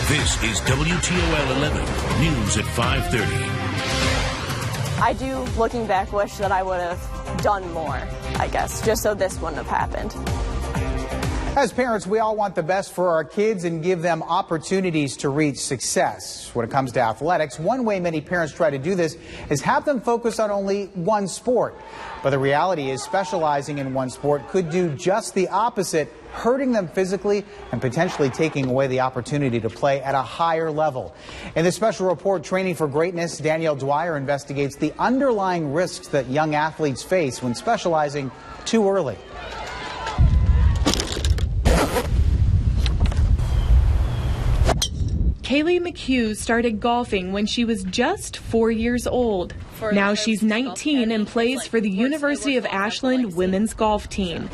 This is WTOL 11, News at 5:30. I do, looking back, wish that I would have done more, I guess, just so this wouldn't have happened. As parents, we all want the best for our kids and give them opportunities to reach success. When it comes to athletics, one way many parents try to do this is have them focus on only one sport. But the reality is specializing in one sport could do just the opposite, hurting them physically and potentially taking away the opportunity to play at a higher level. In this special report, Training for Greatness, Danielle Dwyer investigates the underlying risks that young athletes face when specializing too early. Kaylee McHugh started golfing when she was just 4 years old. Now she's 19 and plays for the University of Ashland women's golf team.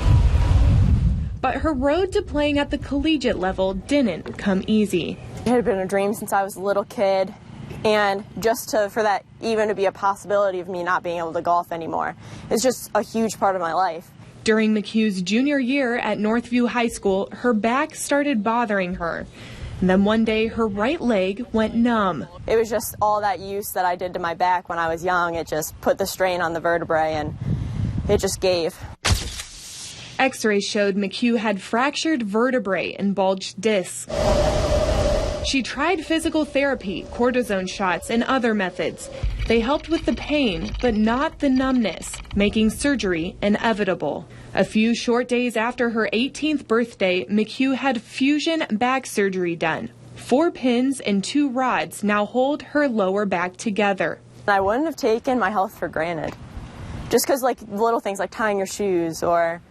But her road to playing at the collegiate level didn't come easy. It had been a dream since I was a little kid, and just for that even to be a possibility of me not being able to golf anymore is just a huge part of my life. During McHugh's junior year at Northview High School, her back started bothering her. And then one day, her right leg went numb. It was just all that use that I did to my back when I was young. It just put the strain on the vertebrae, and it just gave. X-rays showed McHugh had fractured vertebrae and bulged discs. She tried physical therapy, cortisone shots, and other methods. They helped with the pain, but not the numbness, making surgery inevitable. A few short days after her 18th birthday, McHugh had fusion back surgery done. 4 pins and 2 rods now hold her lower back together. I wouldn't have taken my health for granted. Just because like little things like tying your shoes or,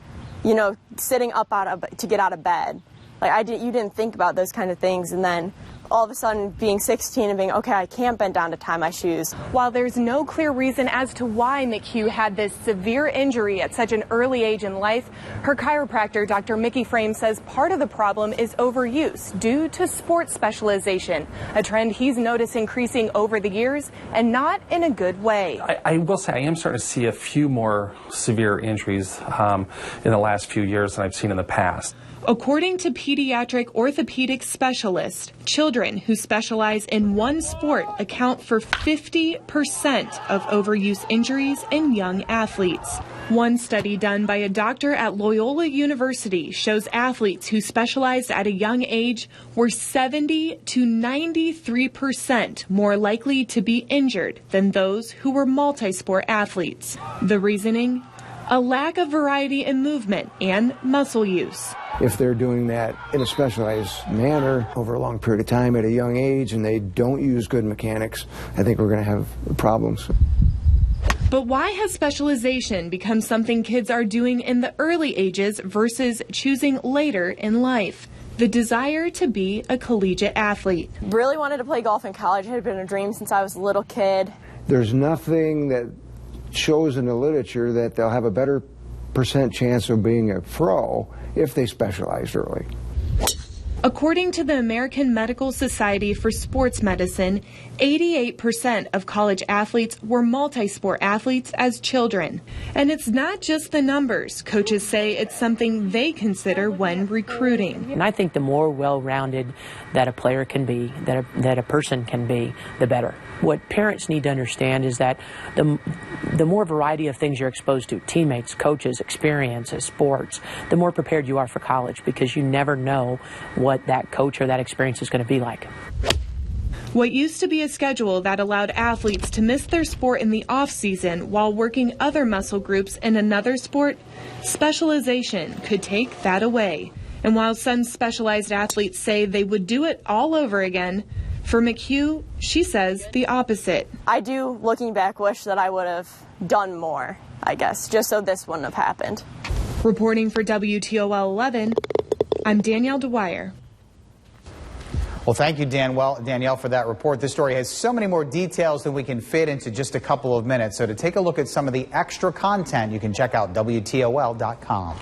you know, sitting up to get out of bed. Like you didn't think about those kind of things, and then all of a sudden being 16 and being, okay, I can't bend down to tie my shoes. While there's no clear reason as to why McHugh had this severe injury at such an early age in life, her chiropractor, Dr. Mickey Frame, says part of the problem is overuse due to sports specialization, a trend he's noticed increasing over the years and not in a good way. I will say I am starting to see a few more severe injuries in the last few years than I've seen in the past. According to pediatric orthopedic specialists, children who specialize in one sport account for 50% of overuse injuries in young athletes. One study done by a doctor at Loyola University shows athletes who specialized at a young age were 70 to 93% more likely to be injured than those who were multi-sport athletes. The reasoning? A lack of variety in movement and muscle use. If they're doing that in a specialized manner over a long period of time at a young age and they don't use good mechanics, I think we're going to have problems. But why has specialization become something kids are doing in the early ages versus choosing later in life? The desire to be a collegiate athlete. Really wanted to play golf in college. It had been a dream since I was a little kid. There's nothing that shows in the literature that they'll have a better % chance of being a pro if they specialize early. According to the American Medical Society for Sports Medicine, 88% of college athletes were multi-sport athletes as children. And it's not just the numbers. Coaches say it's something they consider when recruiting. And I think the more well-rounded that a player can be, that a person can be, the better. What parents need to understand is that the more variety of things you're exposed to, teammates, coaches, experiences, sports, the more prepared you are for college, because you never know what that coach or that experience is going to be like. What used to be a schedule that allowed athletes to miss their sport in the off-season while working other muscle groups in another sport, specialization could take that away. And while some specialized athletes say they would do it all over again, for McHugh, she says the opposite. I do, looking back, wish that I would have done more, I guess, just so this wouldn't have happened. Reporting for WTOL 11, I'm Danielle Dwyer. Well, thank you, Danielle, for that report. This story has so many more details than we can fit into just a couple of minutes. So to take a look at some of the extra content, you can check out WTOL.com.